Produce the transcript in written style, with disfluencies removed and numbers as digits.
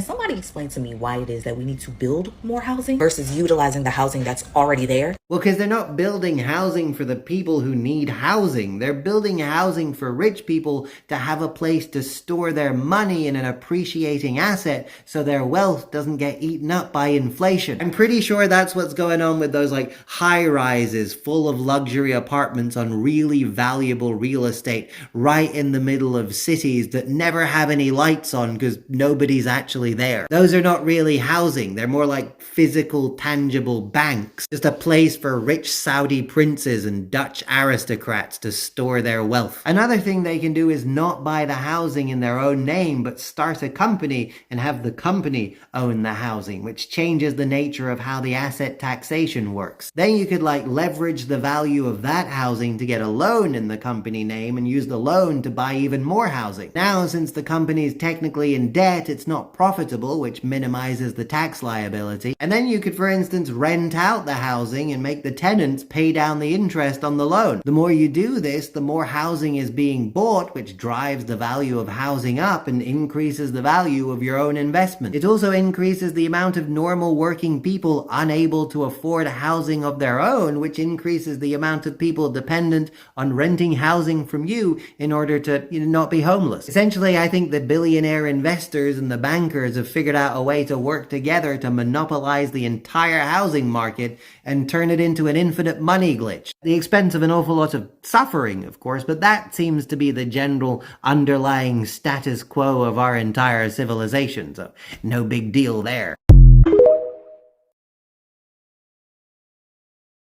Somebody explain to me why it is that we need to build more housing versus utilizing the housing that's already there. Well, because they're not building housing for the people who need housing. They're building housing for rich people to have a place to store their money in an appreciating asset so their wealth doesn't get eaten up by inflation. I'm pretty sure that's what's going on with those like high rises full of luxury apartments on really valuable real estate right in the middle of cities that never have any lights on because nobody's actually there. Those are not really housing. They're more like physical, tangible banks. Just a place for rich Saudi princes and Dutch aristocrats to store their wealth. Another thing they can do is not buy the housing in their own name, but start a company and have the company own the housing, which changes the nature of how the asset taxation works. Then you could like leverage the value of that housing to get a loan in the company name and use the loan to buy even more housing. Now, since the company is technically in debt, it's not profitable, which minimizes the tax liability. And then you could, for instance, rent out the housing and make the tenants pay down the interest on the loan. The more you do this, the more housing is being bought, which drives the value of housing up and increases the value of your own investment. It also increases the amount of normal working people unable to afford housing of their own, which increases the amount of people dependent on renting housing from you in order to not be homeless. Essentially, I think the billionaire investors and the bankers have figured out a way to work together to monopolize the entire housing market and turn it into an infinite money glitch. At the expense of an awful lot of suffering, of course, but that seems to be the general underlying status quo of our entire civilization, so no big deal there.